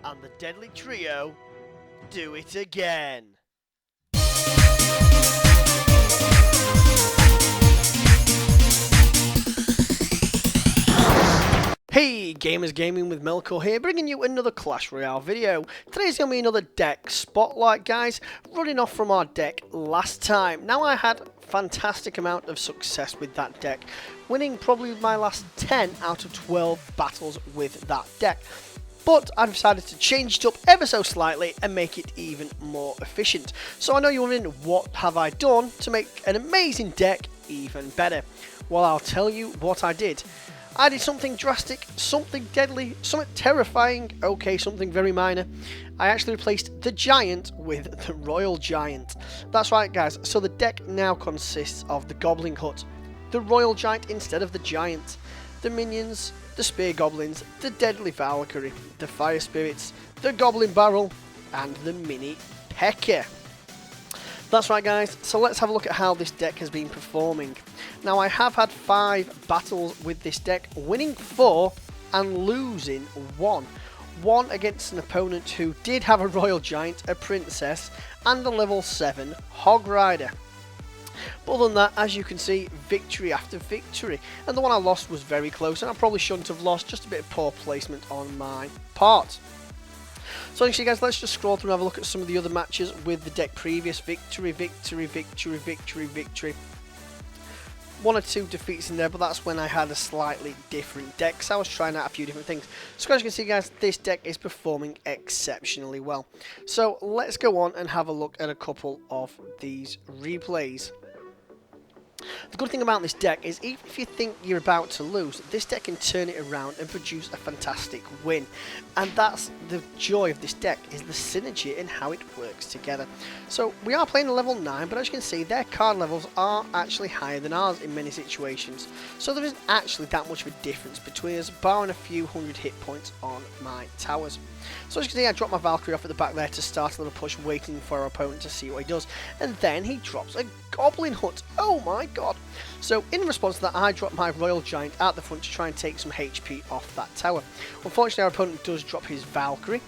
and the deadly trio do it again. Hey gamers, Gaming with Melkor here, bringing you another Clash Royale video. Today's going to be another deck spotlight, guys, running off from our deck last time. Now, I had a fantastic amount of success with that deck, winning probably my last 10 out of 12 battles with that deck. But I decided to change it up ever so slightly and make it even more efficient. So I know you're wondering, what have I done to make an amazing deck even better? Well, I'll tell you what I did. I did something drastic, something deadly, something terrifying, okay, something very minor. I actually replaced the Giant with the Royal Giant. That's right, guys, so the deck now consists of the Goblin Hut, the Royal Giant instead of the Giant, the Minions, the Spear Goblins, the Deadly Valkyrie, the Fire Spirits, the Goblin Barrel, and the Mini Pekka. That's right, guys, so let's have a look at how this deck has been performing. Now, I have had 5 battles with this deck, winning 4 and losing 1. One against an opponent who did have a Royal Giant, a Princess, and a level 7 Hog Rider. But other than that, as you can see, victory after victory. And the one I lost was very close, and I probably shouldn't have lost, just a bit of poor placement on my part. So actually, guys, let's just scroll through and have a look at some of the other matches with the deck previous. Victory, victory, victory, victory, victory. 1 or 2 defeats in there, but that's when I had a slightly different deck, so I was trying out a few different things. So as you can see, guys, this deck is performing exceptionally well. So let's go on and have a look at a couple of these replays. The good thing about this deck is, even if you think you're about to lose, this deck can turn it around and produce a fantastic win. And that's the joy of this deck, is the synergy in how it works together. So we are playing a level 9, but as you can see, their card levels are actually higher than ours in many situations. So there isn't actually that much of a difference between us, barring a few hundred hit points on my towers. So as you can see, I dropped my Valkyrie off at the back there to start a little push, waiting for our opponent to see what he does. And then he drops a Goblin Hut. Oh my god. So in response to that, I dropped my Royal Giant out the front to try and take some HP off that tower. Unfortunately, our opponent does drop his Valkyrie,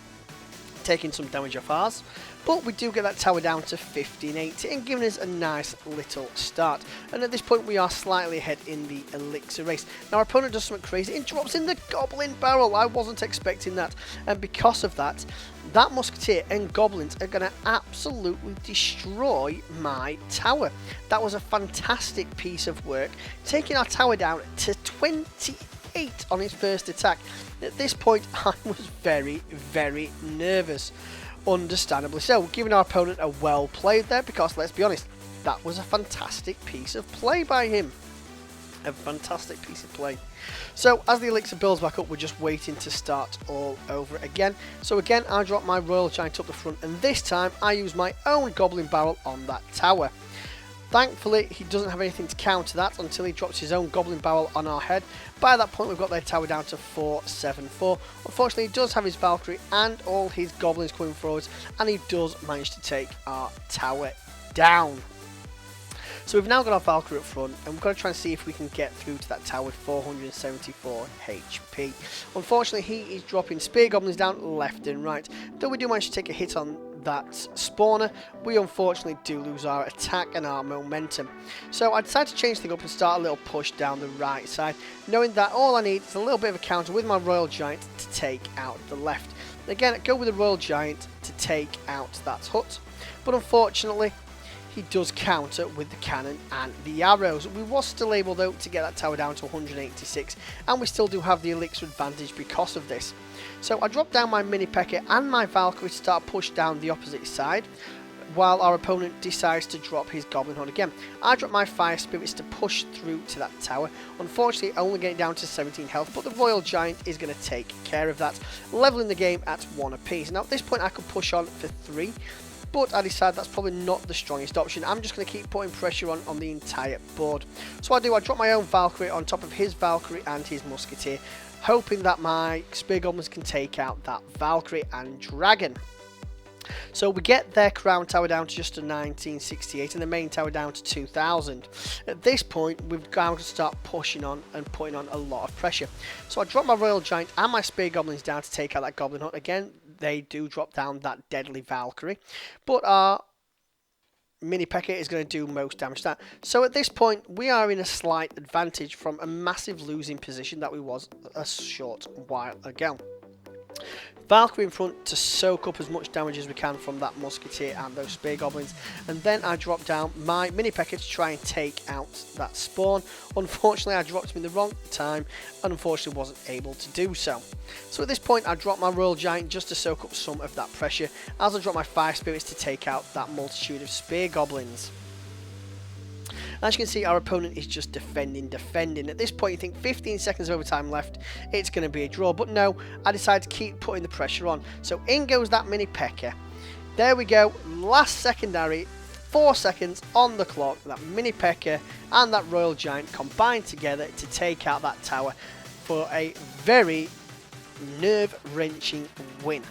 taking some damage off ours. But we do get that tower down to 1580 and giving us a nice little start. And at this point, we are slightly ahead in the elixir race. Now, our opponent does something crazy and drops in the Goblin Barrel. I wasn't expecting that. And because of that, that Musketeer and Goblins are going to absolutely destroy my tower. That was a fantastic piece of work, taking our tower down to 28 on his first attack. At this point, I was very, very nervous. Understandably so, giving our opponent a well played there, because let's be honest, that was a fantastic piece of play by him. A fantastic piece of play. So as the elixir builds back up, we're just waiting to start all over again. So again, I drop my Royal Giant up the front, and this time I use my own Goblin Barrel on that tower. Thankfully, he doesn't have anything to counter that until he drops his own Goblin Barrel on our head. By that point, we've got their tower down to 474. Unfortunately, he does have his Valkyrie and all his Goblins coming forwards, and he does manage to take our tower down. So we've now got our Valkyrie up front, and we've got to try and see if we can get through to that tower with 474 HP. Unfortunately, he is dropping Spear Goblins down left and right. Though we do manage to take a hit on that spawner, we unfortunately do lose our attack and our momentum. So I decided to change things up and start a little push down the right side, knowing that all I need is a little bit of a counter with my Royal Giant to take out the left. Again, go with the Royal Giant to take out that hut, but unfortunately he does counter with the cannon and the arrows. We was still able, though, to get that tower down to 186, and we still do have the elixir advantage because of this. So I drop down my Mini Pekka and my Valkyrie to start push down the opposite side, while our opponent decides to drop his Goblin Hut again. I drop my Fire Spirits to push through to that tower. Unfortunately, only getting down to 17 health, but the Royal Giant is going to take care of that, leveling the game at 1 apiece. Now, at this point, I could push on for 3. But I decided that's probably not the strongest option. I'm just going to keep putting pressure on the entire board. So I drop my own Valkyrie on top of his Valkyrie and his Musketeer, hoping that my Spear Goblins can take out that Valkyrie and Dragon. So we get their crown tower down to just a 1968 and the main tower down to 2000. At this point, we've got to start pushing on and putting on a lot of pressure. So I drop my Royal Giant and my Spear Goblins down to take out that Goblin Hut. Again, they do drop down that deadly Valkyrie. But our Mini Pekka is going to do most damage to that. So at this point, we are in a slight advantage from a massive losing position that we was a short while ago. Valkyrie in front to soak up as much damage as we can from that musketeer and those spear goblins, and then I drop down my Mini Pekka to try and take out that spawn. Unfortunately, I dropped him in the wrong time and unfortunately wasn't able to do so. So at this point, I drop my Royal Giant just to soak up some of that pressure, as I drop my Fire Spirits to take out that multitude of spear goblins. As you can see, our opponent is just defending. At this point, you think 15 seconds of overtime left, it's going to be a draw. But no, I decide to keep putting the pressure on. So in goes that Mini Pekka. There we go, last secondary, 4 seconds on the clock. That Mini Pekka and that Royal Giant combined together to take out that tower for a very nerve-wrenching win.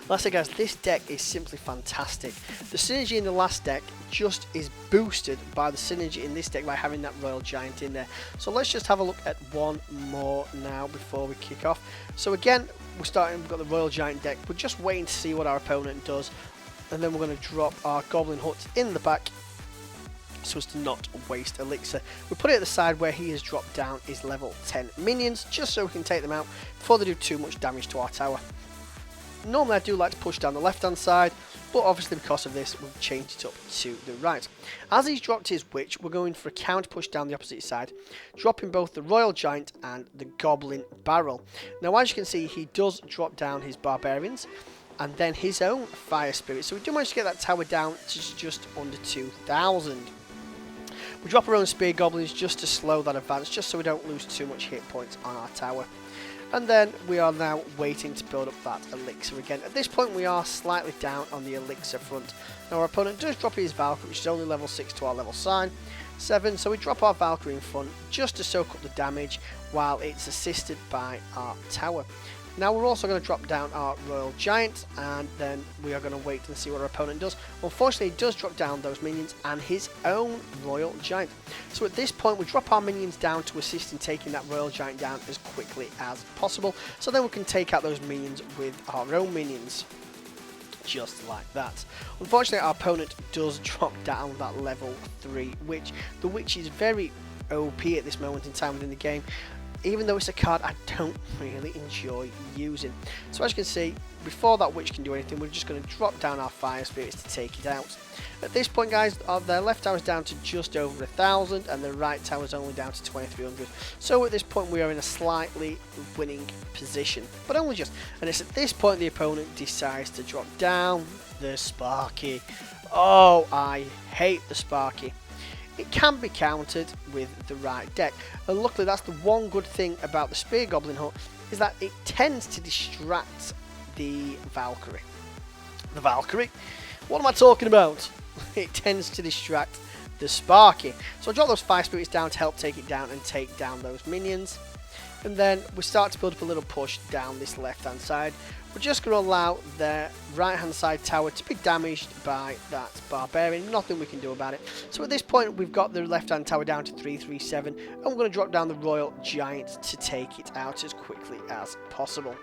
Like I said, guys, this deck is simply fantastic. The synergy in the last deck just is boosted by the synergy in this deck by having that Royal Giant in there. So let's just have a look at one more now before we kick off. So again, we've got the Royal Giant deck. We're just waiting to see what our opponent does, and then we're going to drop our Goblin Hut in the back so as to not waste elixir. We put it at the side where he has dropped down his level 10 minions, just so we can take them out before they do too much damage to our tower. Normally I do like to push down the left hand side, but obviously because of this we've changed it up to the right. As he's dropped his witch, we're going for a counter push down the opposite side, dropping both the Royal Giant and the Goblin Barrel. Now as you can see, he does drop down his barbarians and then his own fire spirit, so we do manage to get that tower down to just under 2,000. We drop our own spear goblins just to slow that advance, just so we don't lose too much hit points on our tower. And then we are now waiting to build up that elixir again. At this point we are slightly down on the elixir front. Now our opponent does drop his Valkyrie, which is only level 6 to our level 7, so we drop our Valkyrie in front just to soak up the damage while it's assisted by our tower. Now we're also going to drop down our Royal Giant, and then we are going to wait and see what our opponent does. Unfortunately, he does drop down those minions and his own Royal Giant. So at this point, we drop our minions down to assist in taking that Royal Giant down as quickly as possible. So then we can take out those minions with our own minions. Just like that. Unfortunately, our opponent does drop down that level 3 witch. The witch is very OP at this moment in time within the game, even though it's a card I don't really enjoy using. So as you can see, before that witch can do anything, we're just going to drop down our fire spirits to take it out. At this point, guys, their left tower is down to just over 1,000 and the right tower is only down to 2,300. So at this point we are in a slightly winning position, but only just. And it's at this point the opponent decides to drop down the Sparky. Oh, I hate the Sparky. It can be countered with the right deck, and luckily that's the one good thing about the Spear Goblin Hut, is that it tends to distract the Valkyrie. The Valkyrie? What am I talking about? It tends to distract the Sparky. So I drop those fire spirits down to help take it down and take down those minions. And then we start to build up a little push down this left hand side. We're just going to allow the right hand side tower to be damaged by that barbarian. Nothing we can do about it. So at this point we've got the left hand tower down to 337, and we're going to drop down the Royal Giant to take it out as quickly as possible.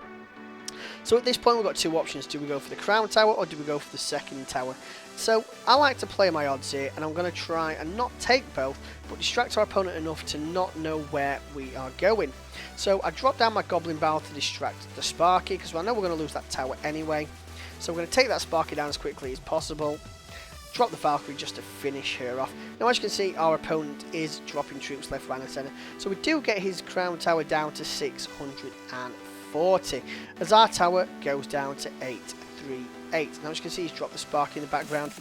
So at this point we've got two options. Do we go for the crown tower or do we go for the second tower? So I like to play my odds here, and I'm going to try and not take both, but distract our opponent enough to not know where we are going. So I drop down my Goblin Barrel to distract the Sparky, because I know we're going to lose that tower anyway. So we're going to take that Sparky down as quickly as possible. Drop the Valkyrie just to finish her off. Now as you can see, our opponent is dropping troops left, right and centre. So we do get his crown tower down to 640, as our tower goes down to 838. Now as you can see, he's dropped the Sparky in the background.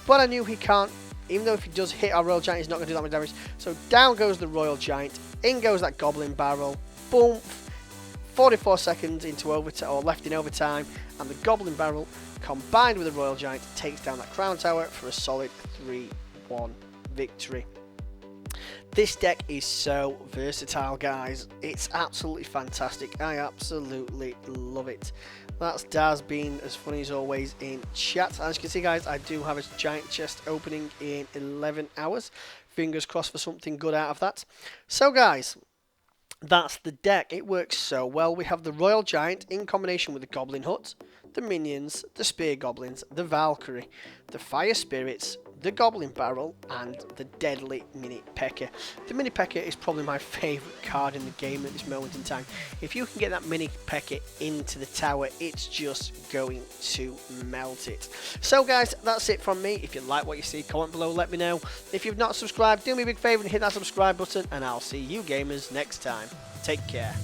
But I knew he can't, even though if he does hit our Royal Giant, he's not going to do that much damage. So down goes the Royal Giant, in goes that Goblin Barrel. Boom! 44 seconds into overtime, or left in overtime, and the Goblin Barrel combined with the Royal Giant takes down that crown tower for a solid 3-1 victory. This deck is so versatile, guys. It's absolutely fantastic. I absolutely love it. That's Daz being as funny as always in chat. As you can see, guys, I do have a giant chest opening in 11 hours. Fingers crossed for something good out of that. So, guys, That's the deck. It works so well. We have the Royal Giant in combination with the Goblin Hut, the Minions, the Spear Goblins, the Valkyrie, the Fire Spirits, the Goblin Barrel, and the deadly Mini Pekka. The Mini Pekka is probably my favourite card in the game at this moment in time. If you can get that Mini Pekka into the tower, it's just going to melt it. So guys, that's it from me. If you like what you see, comment below, let me know. If you've not subscribed, do me a big favour and hit that subscribe button, and I'll see you gamers next time. Take care.